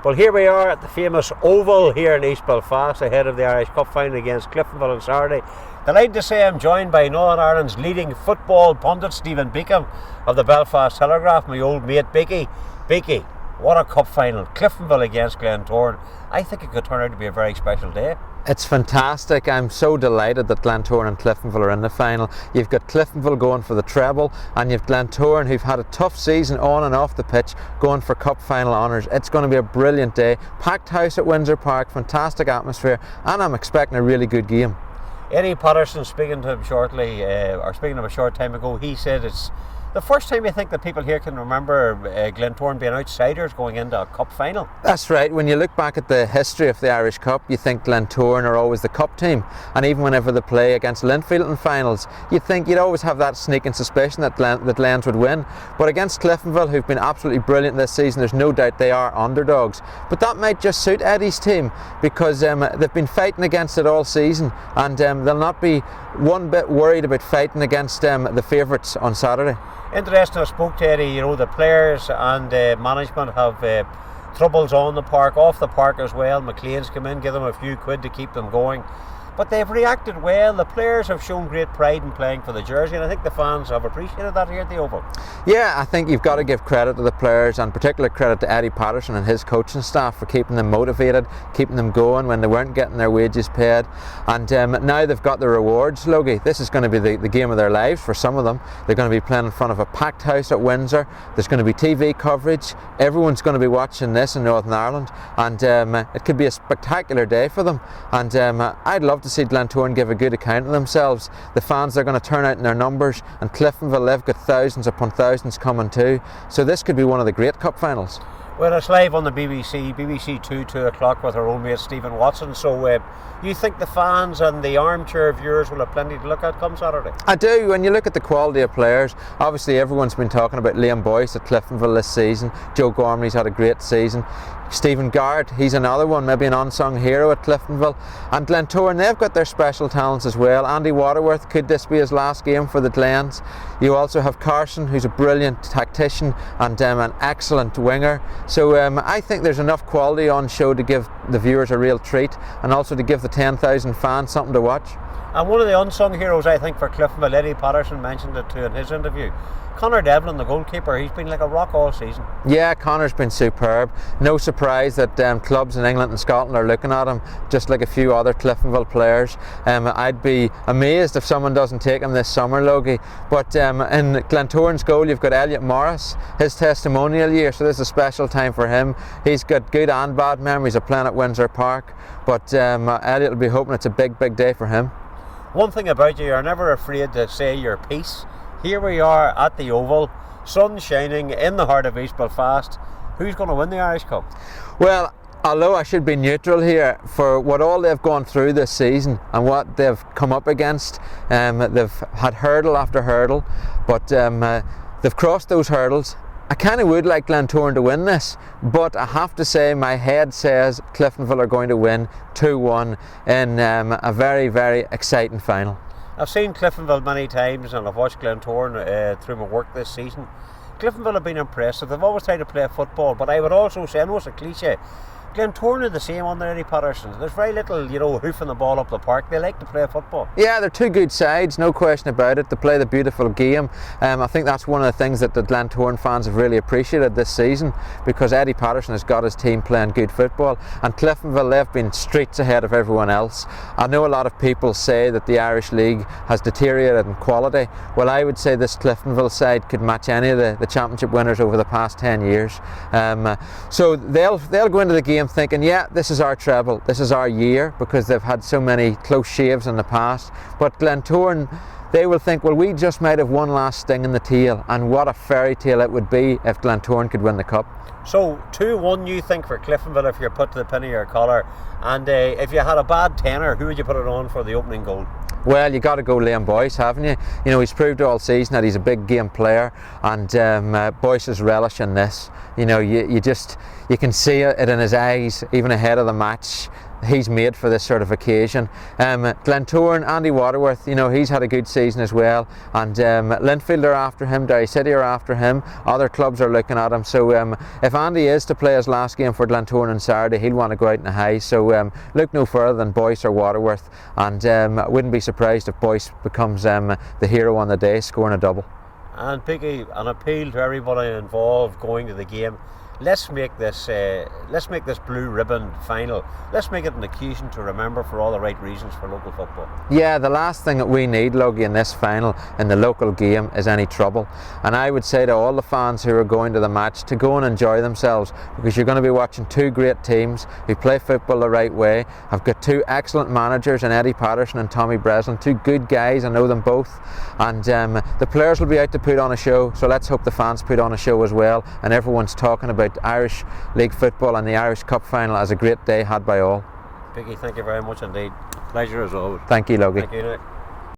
Well, here we are at the famous Oval here in East Belfast, ahead of the Irish Cup final against Cliftonville on Saturday. Delighted to say I'm joined by Northern Ireland's leading football pundit, Stephen Beacom of the Belfast Telegraph, my old mate Beaky. Beaky, what a cup final. Cliftonville against Glentoran. I think it could turn out to be a very special day. It's fantastic. I'm so delighted that Glentoran and Cliftonville are in the final. You've got Cliftonville going for the treble, and you've Glentoran, who've had a tough season on and off the pitch, going for cup final honours. It's going to be a brilliant day. Packed house at Windsor Park, fantastic atmosphere, and I'm expecting a really good game. Eddie Patterson, speaking to him shortly, or speaking to him a short time ago, he said it's the first time you think that people here can remember Glentoran being outsiders going into a cup final. That's right. When you look back at the history of the Irish Cup, you think Glentoran are always the cup team, and even whenever they play against Linfield in finals, you'd always have that sneaking suspicion that Glens would win. But against Cliftonville, who've been absolutely brilliant this season, there's no doubt they are underdogs. But that might just suit Eddie's team, because they've been fighting against it all season, and they'll not be one bit worried about fighting against the favourites on Saturday. Interesting, I spoke to Eddie, the players and management have troubles on the park, off the park as well. McLean's come in, give them a few quid to keep them going. But they've reacted well. The players have shown great pride in playing for the jersey, and I think the fans have appreciated that here at the Oval. Yeah, I think you've got to give credit to the players, and particular credit to Eddie Patterson and his coaching staff for keeping them motivated, keeping them going when they weren't getting their wages paid. And now they've got the rewards, Logie. This is going to be the game of their lives for some of them. They're going to be playing in front of a packed house at Windsor. There's going to be TV coverage. Everyone's going to be watching this in Northern Ireland, and it could be a spectacular day for them. And I'd love to see Glentoran give a good account of themselves. The fans are going to turn out in their numbers, and Cliftonville, they've got thousands upon thousands coming too. So this could be one of the great cup finals. Well, it's live on the BBC 2 o'clock with our own mate Stephen Watson. So you think the fans and the armchair viewers will have plenty to look at come Saturday? I do. When you look at the quality of players, obviously everyone's been talking about Liam Boyce at Cliftonville this season. Joe Gormley's had a great season. Stephen Garrett, he's another one, maybe an unsung hero at Cliftonville. And Glentoran, they've got their special talents as well. Andy Waterworth, could this be his last game for the Glens? You also have Carson, who's a brilliant tactician and an excellent winger. So I think there's enough quality on show to give the viewers a real treat, and also to give the 10,000 fans something to watch. And one of the unsung heroes, I think, for Cliftonville, Eddie Patterson mentioned it too in his interview. Connor Devlin, the goalkeeper, he's been like a rock all season. Yeah, Connor's been superb. No surprise that clubs in England and Scotland are looking at him, just like a few other Cliftonville players. I'd be amazed if someone doesn't take him this summer, Logie. But in Glentoran's goal, you've got Elliot Morris, his testimonial year, so this is a special time for him. He's got good and bad memories of playing at Windsor Park, but Elliot will be hoping it's a big, big day for him. One thing about you, you're never afraid to say your piece. Here we are at the Oval, sun shining in the heart of East Belfast. Who's going to win the Irish Cup? Well, although I should be neutral here, for what all they've gone through this season and what they've come up against, they've had hurdle after hurdle, but they've crossed those hurdles. I kind of would like Glentoran to win this, but I have to say my head says Cliftonville are going to win 2-1 in a very, very exciting final. I've seen Cliftonville many times, and I've watched Glentoran through my work this season. Cliftonville have been impressive. They've always tried to play football, but I would also say, I know it's a cliche, Glentoran are the same under Eddie Patterson. There's very little, hoofing the ball up the park. They like to play football. Yeah, they're two good sides, no question about it. They play the beautiful game. I think that's one of the things that the Glentoran fans have really appreciated this season, because Eddie Patterson has got his team playing good football, and Cliftonville, they've been streets ahead of everyone else. I know a lot of people say that the Irish League has deteriorated in quality. Well, I would say this Cliftonville side could match any of the championship winners over the past 10 years. So they'll go into the game thinking, yeah, this is our treble, this is our year, because they've had so many close shaves in the past. But Glentoran, they will think, well, we just might have one last sting in the tail, and what a fairy tale it would be if Glentoran could win the cup. So 2-1 you think for Cliftonville if you're put to the pin of your collar, and if you had a bad tenner, who would you put it on for the opening goal? Well, you got to go Liam Boyce, haven't you? He's proved all season that he's a big game player, and Boyce is relishing this. You can see it in his eyes, even ahead of the match. he's made for this sort of occasion. Glentoran, Andy Waterworth, you know, he's had a good season as well, and Linfield are after him, Derry City are after him, other clubs are looking at him. So if Andy is to play his last game for Glentoran on Saturday, he'll want to go out in the high. So look no further than Boyce or Waterworth, and I wouldn't be surprised if Boyce becomes the hero on the day, scoring a double. And Piggy, an appeal to everybody involved going to the game. Let's make this blue ribbon final. Let's make it an occasion to remember for all the right reasons for local football. Yeah, the last thing that we need, Logie, in this final, in the local game, is any trouble. And I would say to all the fans who are going to the match to go and enjoy themselves, because you're going to be watching two great teams who play football the right way. I've got two excellent managers in Eddie Patterson and Tommy Breslin, two good guys, I know them both. And the players will be out to put on a show, so let's hope the fans put on a show as well. And everyone's talking about Irish League football and the Irish Cup final as a great day had by all. Piggy, thank you very much indeed. Pleasure as always. Thank you, Logie. Thank you.